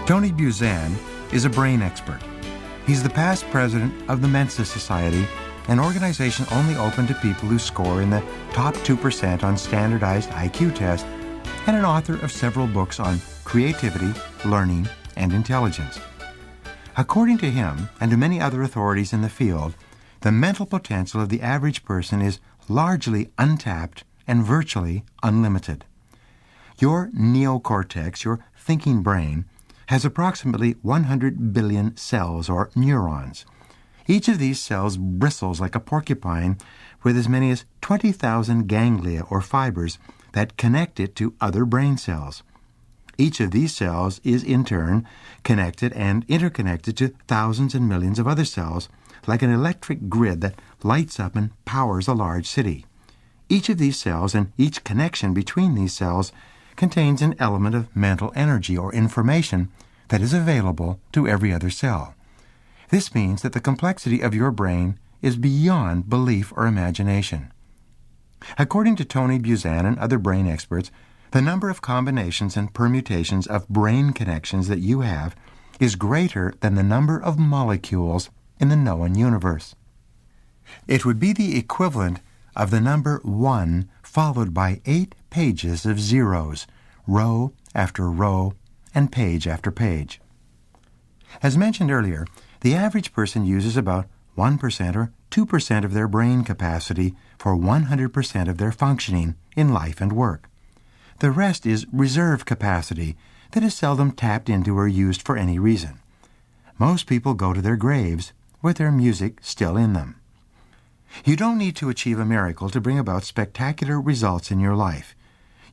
Tony Buzan is a brain expert. He's the past president of the Mensa Society, an organization only open to people who score in the top 2% on standardized IQ tests, and an author of several books on creativity, learning, and intelligence. According to him, and to many other authorities in the field, the mental potential of the average person is largely untapped and virtually unlimited. Your neocortex, your thinking brain, has approximately 100 billion cells or neurons. Each of these cells bristles like a porcupine with as many as 20,000 ganglia or fibers that connect it to other brain cells. Each of these cells is in turn connected and interconnected to thousands and millions of other cells, like an electric grid that lights up and powers a large city. Each of these cells and each connection between these cells contains an element of mental energy or information that is available to every other cell. This means that the complexity of your brain is beyond belief or imagination. According to Tony Buzan and other brain experts, the number of combinations and permutations of brain connections that you have is greater than the number of molecules in the known universe. It would be the equivalent of the number 1 followed by 8 pages of zeros, row after row and page after page. As mentioned earlier, the average person uses about 1% or 2% of their brain capacity for 100% of their functioning in life and work. The rest is reserve capacity that is seldom tapped into or used for any reason. Most people go to their graves with their music still in them. You don't need to achieve a miracle to bring about spectacular results in your life.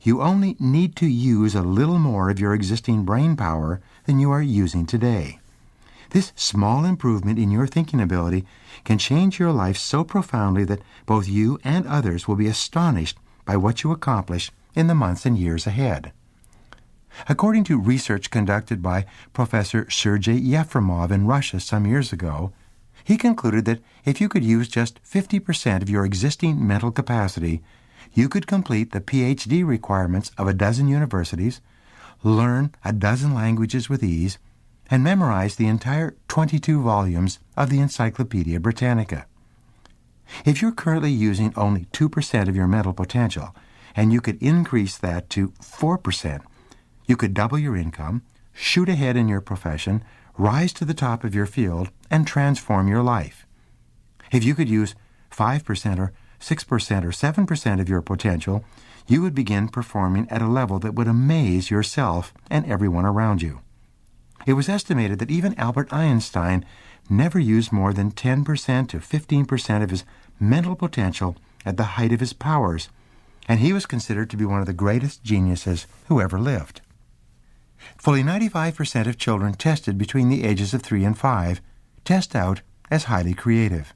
You only need to use a little more of your existing brain power than you are using today. This small improvement in your thinking ability can change your life so profoundly that both you and others will be astonished by what you accomplish in the months and years ahead. According to research conducted by Professor Sergei Yefremov in Russia some years ago, he concluded that if you could use just 50% of your existing mental capacity, you could complete the PhD requirements of a dozen universities, learn a dozen languages with ease, and memorize the entire 22 volumes of the Encyclopedia Britannica. If you're currently using only 2% of your mental potential, and you could increase that to 4%, you could double your income, shoot ahead in your profession, rise to the top of your field, and transform your life. If you could use 5% or 6% or 7% of your potential, you would begin performing at a level that would amaze yourself and everyone around you. It was estimated that even Albert Einstein never used more than 10% to 15% of his mental potential at the height of his powers, and he was considered to be one of the greatest geniuses who ever lived. Fully 95% of children tested between the ages of 3 and 5 test out as highly creative.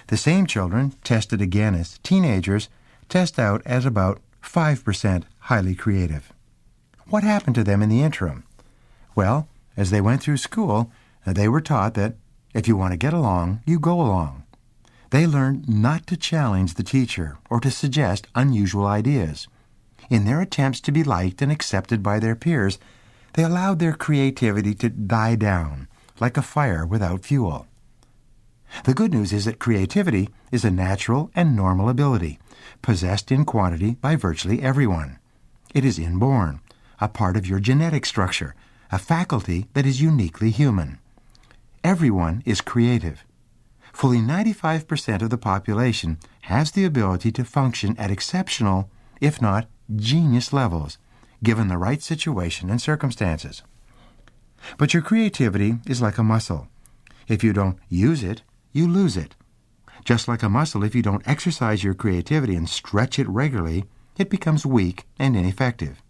The same children tested again as teenagers test out as about 5% highly creative. What happened to them in the interim? Well, as they went through school, they were taught that if you want to get along, you go along. They learned not to challenge the teacher or to suggest unusual ideas. In their attempts to be liked and accepted by their peers, they allowed their creativity to die down, like a fire without fuel. The good news is that creativity is a natural and normal ability, possessed in quantity by virtually everyone. It is inborn, a part of your genetic structure, a faculty that is uniquely human. Everyone is creative. Fully 95% of the population has the ability to function at exceptional, if not genius levels, given the right situation and circumstances. But your creativity is like a muscle. If you don't use it, you lose it. Just like a muscle, if you don't exercise your creativity and stretch it regularly, it becomes weak and ineffective.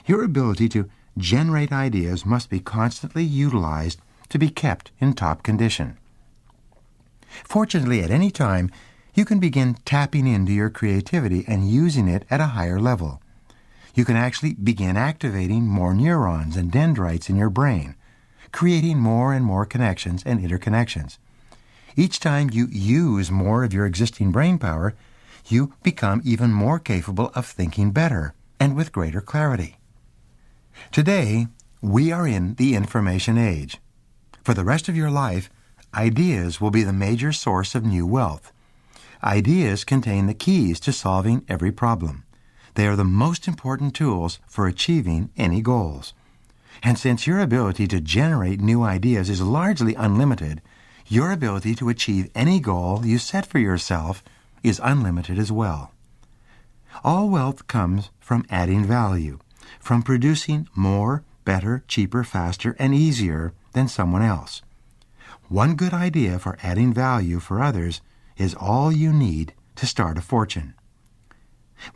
Your ability to generate ideas must be constantly utilized to be kept in top condition. Fortunately, at any time, you can begin tapping into your creativity and using it at a higher level. You can actually begin activating more neurons and dendrites in your brain, creating more and more connections and interconnections. Each time you use more of your existing brain power, you become even more capable of thinking better and with greater clarity. Today, We are in the information age. For the rest of your life, ideas will be the major source of new wealth. Ideas contain the keys to solving every problem. They are the most important tools for achieving any goals. And since your ability to generate new ideas is largely unlimited, your ability to achieve any goal you set for yourself is unlimited as well. All wealth comes from adding value, from producing more, better, cheaper, faster, and easier than someone else. One good idea for adding value for others is all you need to start a fortune.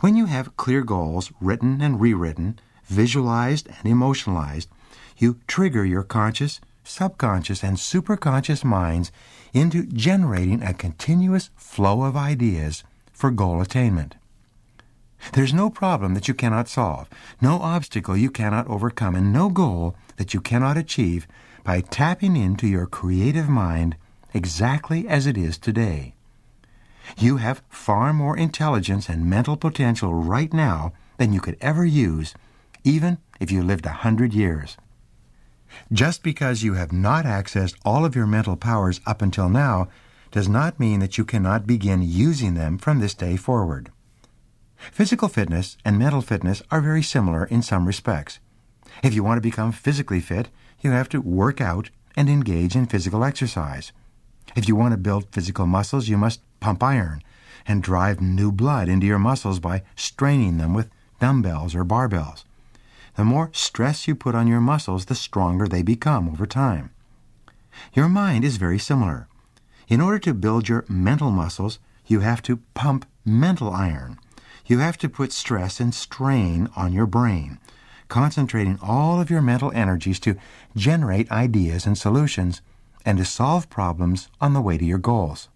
When you have clear goals written and rewritten, visualized and emotionalized, you trigger your conscious, subconscious, and superconscious minds into generating a continuous flow of ideas for goal attainment. There's no problem that you cannot solve, no obstacle you cannot overcome, and no goal that you cannot achieve by tapping into your creative mind exactly as it is today. You have far more intelligence and mental potential right now than you could ever use, even if you lived 100 years. Just because you have not accessed all of your mental powers up until now does not mean that you cannot begin using them from this day forward. Physical fitness and mental fitness are very similar in some respects. If you want to become physically fit, you have to work out and engage in physical exercise. If you want to build physical muscles, you must pump iron and drive new blood into your muscles by straining them with dumbbells or barbells. The more stress you put on your muscles, the stronger they become over time. Your mind is very similar. In order to build your mental muscles, you have to pump mental iron. You have to put stress and strain on your brain, concentrating all of your mental energies to generate ideas and solutions and to solve problems on the way to your goals.